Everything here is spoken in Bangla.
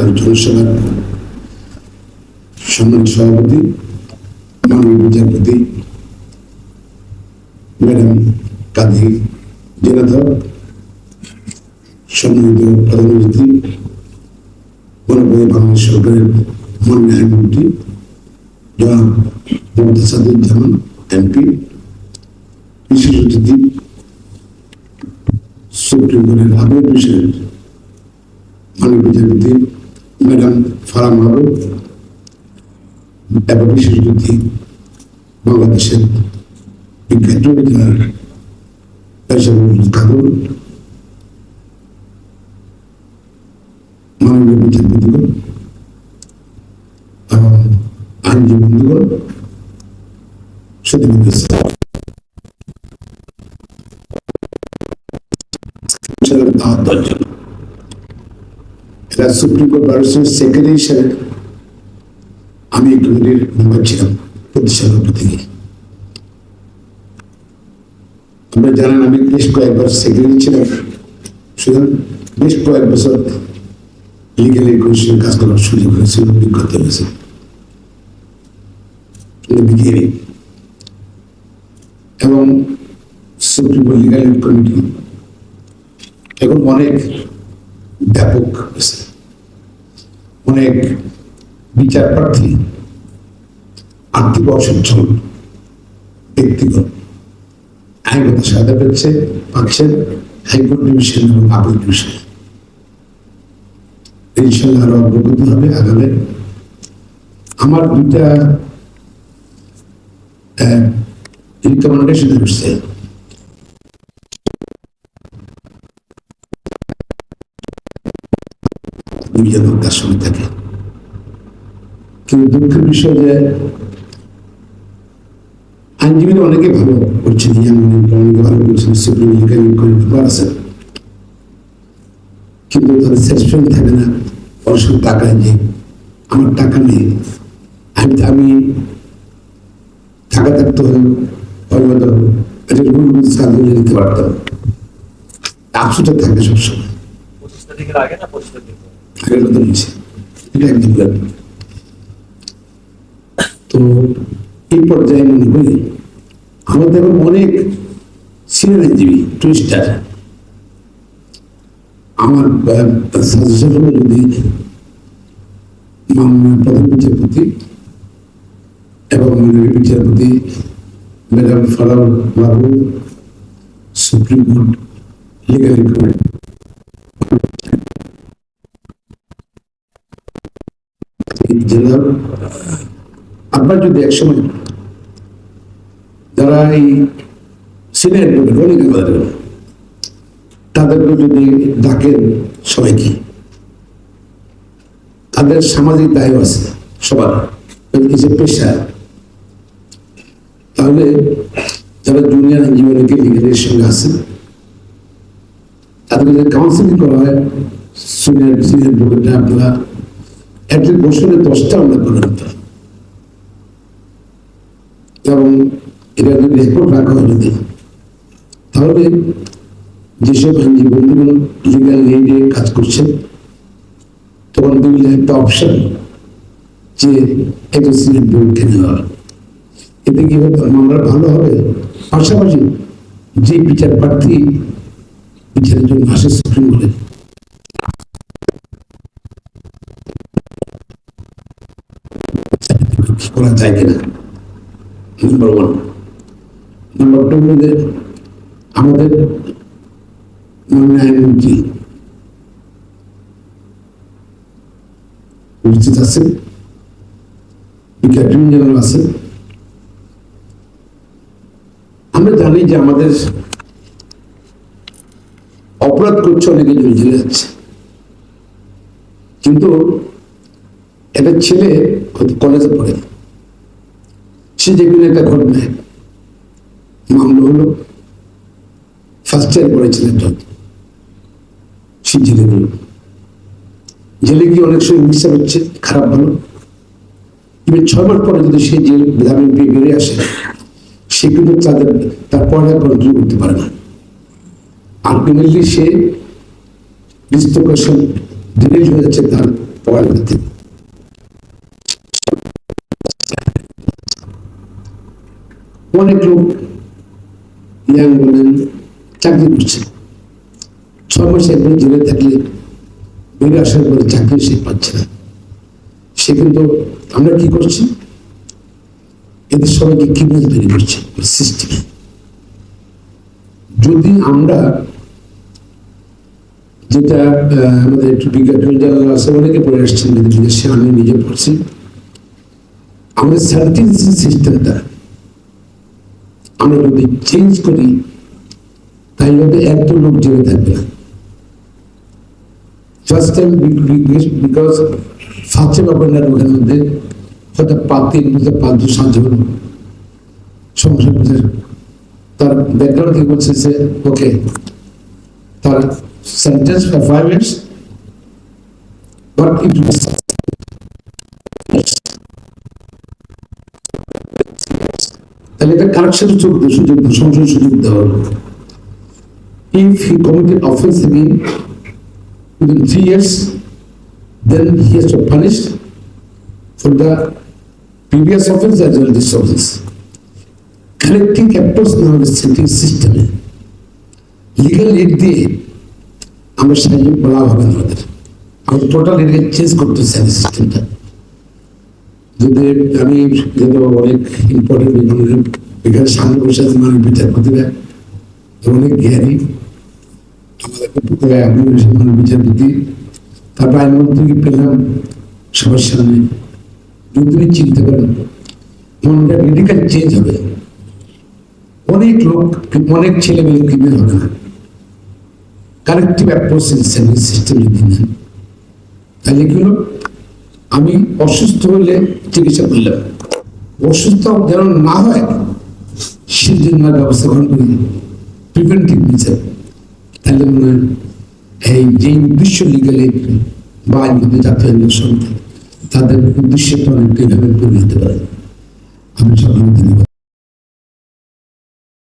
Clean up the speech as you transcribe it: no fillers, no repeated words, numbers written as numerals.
ঢাকার জনসভার সম্মানিত সভাপতি, মাননীয় বিচারপতি ম্যাডাম কাজী জেনাধর, সম্মানিত প্রধান অতিথি বাংলাদেশ সরকারের মাননীয় আইনমন্ত্রী জনাব মোহাম্মদ সাদুজ্জামান এমপি, বিশেষ অতিথি সুপ্রিম কোর্টের আপিল বিষয়ের মাননীয় বিচারপতি ম্যাডাম ফারাহ মাহবুব এবং বিশেষ অতিথি বাংলাদেশের বিখ্যাত কাদর, মাননীয় বিচারপতিগণ এবং আইনজীবী বন্ধুগণ, সুপ্রিম কোর্ট বারিস্টার সেক্রেটারি হিসেবে আমি এই কমিটির মেম্বার ছিলাম প্রতিষ্ঠার থেকে। আপনারা জানেন আমি বেশ কয়েকবার সেক্রেটারি ছিলাম, সুতরাং বেশ কয়েক বছর লিগ্যাল এইড কমিশনের কাজ করার সুযোগ হয়েছিল, অভিজ্ঞতা হয়েছে। এবং supreme court legal aid committee এখন অনেক ব্যাপক হয়েছে, অনেক বিচার প্রার্থী আর্থিক অসচ্ছল ব্যক্তিগত আইনগত সহায়তা পাচ্ছেন হাইকোর্ট ডিভিশন এবং আপিল ডিভিশন। ইনশাআল্লাহ আরো অগ্রগতি হবে আগামী। আমার দুইটা রিকমেন্ডেশন হচ্ছে, তার সঙ্গে থাকে, কিন্তু দুঃখের বিষয় যে আইনজীবীরা অনেকে ভালো করছেন, অনেকে ভালো করছেন, সুপ্রিম লিগ্যাল এইড কমিটি আছে, কিন্তু তাদের স্যাটিসফ্যাকশন থাকে না। অনেক সময় টাকায় যে আমার টাকা নেই, আমি টাকা থাকতে হলে নিতে পারতাম, আফসোসটা থাকে সবসময়। আগের মতো নিচ্ছে, এটা একদম তো এই পর্যায়ে মনে করি আমাদের অনেক সিনিয়র আইনজীবী টুইস্টার। আমার সাজেশন হলো যদি মাননীয় প্রধান বিচারপতি এবং মাননীয় বিচারপতি madam Farah Mahbub supreme court legal aid committee general, আপনার যদি একসময় যারা এই সিনিয়র অনেকে তাদেরকে যদি ডাকেন সবাইকে, তাদের সামাজিক দায় আছে সবার, কিছু পেশা, তাহলে যারা জুনিয়র আইনজীবীকে লিগ্যালের সঙ্গে আছে তাদেরকে যদি কাউন্সিলিং করা হয়, সিনিয়র ব্যাপারটা আপনারা একটি বছরে 10টা আমরা করে নিতে, এবং এটা যদি রেকর্ড রাখা হয় যদি, তাহলে যেসব আইনজীবী বন্ধুগুলো লিগ্যাল এইডে কাজ করছেন তখন দিলে একটা অপশন যে একজন সিনিয়র বোর্ডকে নেওয়া, এতে কি হবে মামলা ভালো হবে। পাশাপাশি যে বিচার প্রার্থী বিচারের জন্য আসে সুপ্রিম কোর্টে, করা যায় কিনা, নাম্বার 1। নাম্বার 2 মধ্যে আমাদের মাননীয় আইনমন্ত্রী উপস্থিত আছেন, অ্যাটর্নি জেনারেল আছেন। আমরা জানি যে আমাদের অপরাধ করছে অনেকে জেলে যাচ্ছে, কিন্তু একটা ছেলে কলেজে পড়ে, সে যেগুলো একটা ঘটনায় মামলা হলো, ফার্স্ট ইয়ার পড়েছিলেন যত, সে জেলে গেল। জেলে গিয়ে অনেক সময় মিশা হচ্ছে, খারাপ ভালো, ইভেন 6 মাস পরে যদি সে জেল জামিন পেয়ে বেরিয়ে আসে, সে কিন্তু তার পড়ালেখা কন্টিনিউ করতে পারে না। আলটিমেটলি সে ডিসপ্রপোর্শন ডিলেট হয়ে যাচ্ছে তার পড়ালেখা থেকে। অনেক লোক ইয়াং বলেন চাকরি করছে, 6 মাস একবার জেলে থাকলে বেরিয়ে আসার পরে চাকরি সে পাচ্ছে না। সে কিন্তু আমরা কি করছি, এদের সবাইকে ক্রিমিনাল তৈরি করছি সিস্টেমে। যদি আমরা যেটা আমাদের একটু বিজ্ঞাপন জানালা আছে, অনেকে পড়ে আসছেন বিদেশে, আমি নিজে পড়ছি, আমাদের সার্টিফিকেশন সিস্টেমটা আমরা যদি চেঞ্জ করি তাহলে এত লোক জেলে থাকবে না। ফার্স্ট টাইম বিকজ ফার্স্ট অপেন্ডার ওখানের মধ্যে হয়তো 5-7 জন সংসার, তার ব্যাকগ্রাউন্ড থেকে বলছে যে ওকে তার sentence for 5 years but it তাহলে এটা কারেকশন সংশোধন সুযোগ দেওয়া হলো। If he committed offense again within 3 years, then he has to punish for the previous offense as well as this offense. Correcting approach now is sentencing system. Legal aid দিয়ে আমরা সাহায্য বলা হবে না, আমাদের টোটাল এটাকে চেঞ্জ করতে চাই সিস্টেমটা। যদি আমি যেহেতু অনেক ইম্পর্টেন্ট এখানে সামনে বসে আছে মানে বিচারপতিরা অনেক জ্ঞানী, আমাদের বিচারপতি, তারপর আইনমন্ত্রীকে পেলাম সবার সামনে। যদি তুমি চিনতে পারেন মনটা মেডিকেল চেঞ্জ হবে, অনেক লোক অনেক ছেলে মেয়ে ক্রিমিনাল হবে না। কারেক্টিভ অ্যাপ্রোচ সিস্টেম যদি নেন তাহলে কি হলো, আমি অসুস্থ হলে চিকিৎসা করলাম, অসুস্থ যেন না হয় সেই জন্য ব্যবস্থা গ্রহণ করি, প্রিভেন্টিভ মেজার। তাহলে মনে হয় এই যে উদ্দেশ্য লিগালে বা আইনগত জাতীয় সংস্থা তাদের উদ্দেশ্যটা অনেকটা এভাবে পরিণত হতে পারে। আমি সকলকে ধন্যবাদ।